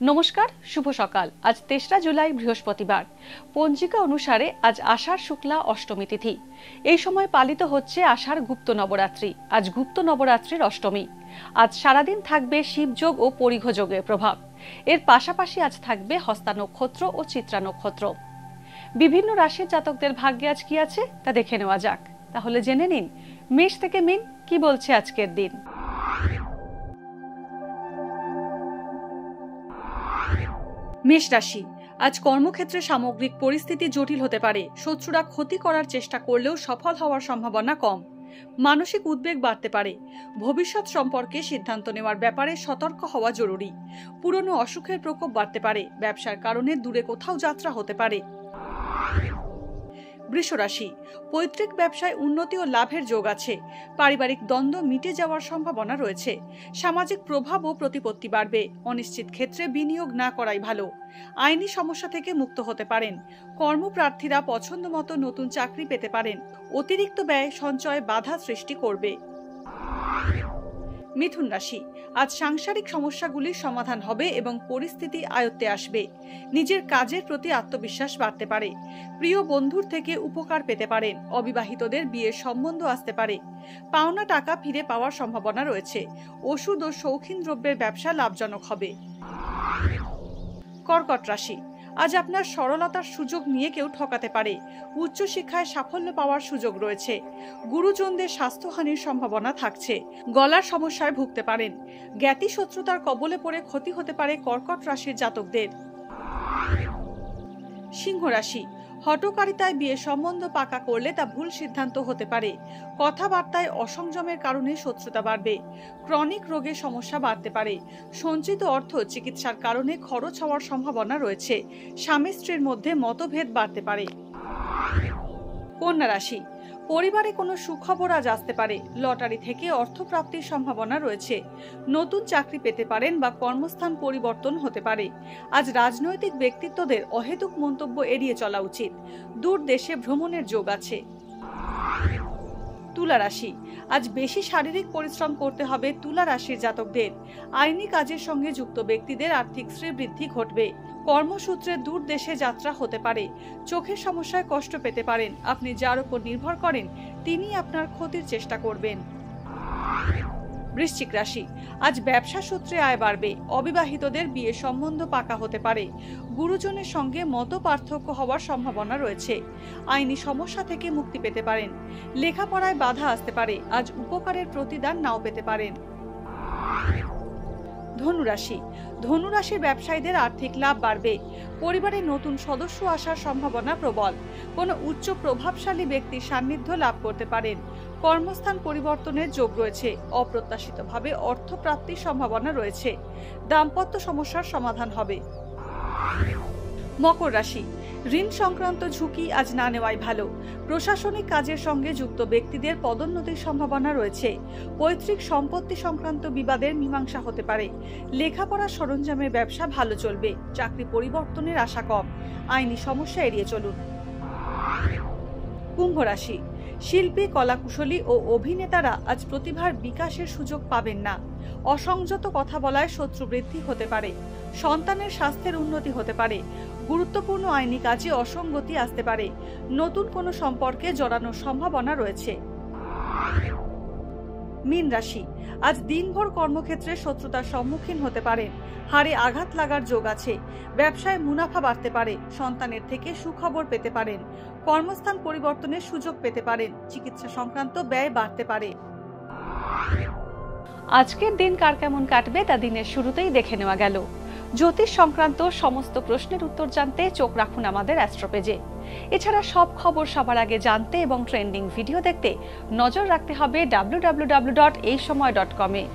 নমস্কার, শুভ সকাল। আজ ৩রা জুলাই বৃহস্পতিবার। পঞ্জিকা অনুসারে আজ আষাঢ় শুক্লা অষ্টমী তিথি। এই সময় পালিত হচ্ছে আষাঢ় গুপ্ত নবরাত্রি। আজ গুপ্ত নবরাত্রির অষ্টমী। আজ সারাদিন থাকবে শিবযোগ ও পরিঘ যোগের প্রভাব। এর পাশাপাশি আজ থাকবে হস্তা নক্ষত্র ও চিত্রা নক্ষত্র। বিভিন্ন রাশির জাতকদের ভাগ্যে আজ কি আছে তা দেখে নেওয়া যাক। তাহলে জেনে নিন মেষ থেকে মীন কি বলছে আজকের দিন। মেষ রাশি, আজ কর্মক্ষেত্রে সামগ্রিক পরিস্থিতি জটিল হতে পারে। শত্রুরা ক্ষতি করার চেষ্টা করলেও সফল হওয়ার সম্ভাবনা কম। মানসিক উদ্বেগ বাড়তে পারে। ভবিষ্যৎ সম্পর্কে সিদ্ধান্ত নেওয়ার ব্যাপারে সতর্ক হওয়া জরুরি। পুরনো অসুখের প্রকোপ বাড়তে পারে। ব্যবসার কারণে দূরে কোথাও যাত্রা হতে পারে। বৃষ রাশি, পৈতৃক ব্যবসায় উন্নতি ও লাভের যোগ আছে। পারিবারিক দ্বন্দ্ব মিটে যাওয়ার সম্ভাবনা রয়েছে। সামাজিক প্রভাব ও প্রতিপত্তি বাড়বে। অনিশ্চিত ক্ষেত্রে বিনিয়োগ না করাই ভালো। আইনি সমস্যা থেকে মুক্ত হতে পারেন। কর্মপ্রার্থীরা পছন্দ মতো নতুন চাকরি পেতে পারেন। অতিরিক্ত ব্যয় সঞ্চয়ে বাধা সৃষ্টি করবে। মিথুন রাশি, আজ সাংসারিক সমস্যাগুলির সমাধান হবে এবং পরিস্থিতি আয়ত্তে আসবে। নিজের কাজের প্রতি আত্মবিশ্বাস বাড়তে পারে। প্রিয় বন্ধুর থেকে উপকার পেতে পারেন। অবিবাহিতদের বিয়ের সম্বন্ধ আসতে পারে। পাওনা টাকা ফিরে পাওয়ার সম্ভাবনা রয়েছে। ওষুধ ও শৌখিন দ্রব্যের ব্যবসা লাভজনক হবে। কর্কট রাশি, আজ আপনার সরলতার সুযোগ নিয়ে কেউ ঠকাতে পারে। উচ্চশিক্ষায় সাফল্য পাওয়ার সুযোগ রয়েছে। গুরুজনদের স্বাস্থ্যহানির সম্ভাবনা থাকছে। গলার সমস্যায় ভুগতে পারেন। জ্ঞাতি শত্রুতার কবলে পড়ে ক্ষতি হতে পারে কর্কট রাশির জাতকদের। সিংহ রাশি, হঠকারিতায় বিয়ে সম্বন্ধ পাকা করলে তা ভুল সিদ্ধান্ত হতে পারে। কথাবার্তায় অসংযমের কারণে শত্রুতা বাড়বে। ক্রনিক রোগের সমস্যা বাড়তে পারে। সঞ্চিত অর্থ চিকিৎসার কারণে খরচ হওয়ার সম্ভাবনা রয়েছে। স্বামী স্ত্রীর মধ্যে মতভেদ বাড়তে পারে। কন্যা রাশি, পরিবারে কোনো সুখবর আজ আসতে পারে। লটারি থেকে অর্থপ্রাপ্তির সম্ভাবনা রয়েছে। নতুন চাকরি পেতে পারেন বা কর্মস্থান পরিবর্তন হতে পারে। আজ রাজনৈতিক ব্যক্তিত্বদের অহেতুক মন্তব্য এড়িয়ে চলা উচিত। দূর দেশে ভ্রমণের যোগ আছে। তুলা রাশি, আজ বেশি শারীরিক পরিশ্রম করতে হবে তুলা রাশির জাতকদের। আইনি কাজের সঙ্গে যুক্ত ব্যক্তিদের আর্থিক শ্রীবৃদ্ধি ঘটবে। কর্মসূত্রে দূর দেশে যাত্রা হতে পারে। চোখের সমস্যায় কষ্ট পেতে পারেন। আপনি যার উপর নির্ভর করেন তিনি আপনার ক্ষতির চেষ্টা করবেন। বৃশ্চিক রাশি, আজ ব্যবসা সূত্রে আয় বাড়বে। অবিবাহিতদের বিয়ে সম্বন্ধ পাকা হতে পারে। গুরুজনের সঙ্গে মত পার্থক্য হওয়ার সম্ভাবনা রয়েছে। আইনি সমস্যা থেকে মুক্তি পেতে পারেন। লেখাপড়ায় বাধা আসতে পারে। আজ উপকারের প্রতিদান নাও পেতে পারেন। ধনুরাশি, ধনুরাশির ব্যবসায়ীদের আর্থিক লাভ বাড়বে। পরিবারে নতুন সদস্য আসার সম্ভাবনা প্রবল। কোনো উচ্চ প্রভাবশালী ব্যক্তির সান্নিধ্য লাভ করতে পারেন। কর্মস্থান পরিবর্তনের যোগ রয়েছে। অপ্রত্যাশিতভাবে অর্থ প্রাপ্তির সম্ভাবনা রয়েছে। দাম্পত্য সমস্যার সমাধান হবে। মকর রাশি, ঋণ সংক্রান্ত ঝুঁকি আজ না নেওয়াই ভালো। প্রশাসনিক কাজের সঙ্গে যুক্ত ব্যক্তিদের পদোন্নতির সম্ভাবনা রয়েছে। পৈতৃক সম্পত্তি সংক্রান্ত বিবাদের মীমাংসা হতে পারে। লেখাপড়ার সরঞ্জামের ব্যবসা ভালো চলবে। চাকরি পরিবর্তনের আশা কম। আইনি সমস্যা এড়িয়ে চলুন। কুম্ভ রাশি, শিল্পী, কলাকুশলী ও অভিনেতারা আজ প্রতিভার বিকাশের সুযোগ পাবেন না। অসংযত কথা বলায় শত্রু বৃদ্ধি হতে পারে। সন্তানের স্বাস্থ্যের উন্নতি হতে পারে। গুরুত্বপূর্ণ আইনি কাজে অসঙ্গতি আসতে পারে। নতুন কোনো সম্পর্কে জড়ানোর সম্ভাবনা রয়েছে। মীন রাশি, আজ দিনভর কর্মক্ষেত্রে শত্রুতার সম্মুখীন হতে পারেন। হাড়ে আঘাত লাগার যোগ আছে। ব্যবসায় মুনাফা বাড়তে পারে। সন্তানের থেকে সুখবর পেতে পারেন। কর্মস্থান পরিবর্তনের সুযোগ পেতে পারেন। চিকিৎসা সংক্রান্ত ব্যয় বাড়তে পারে। আজকের দিন কার কেমন কাটবে তা দিনের শুরুতেই দেখে নেওয়া গেল। জ্যোতিষ সংক্রান্ত সমস্ত প্রশ্নের উত্তর জানতে চোখ রাখুন আমাদের অ্যাস্ট্রো পেজে। এছাড়া সব খবর সবার আগে জানতে এবং ট্রেন্ডিং ভিডিও দেখতে নজর রাখতে হবে www.এইসময়.com-এ।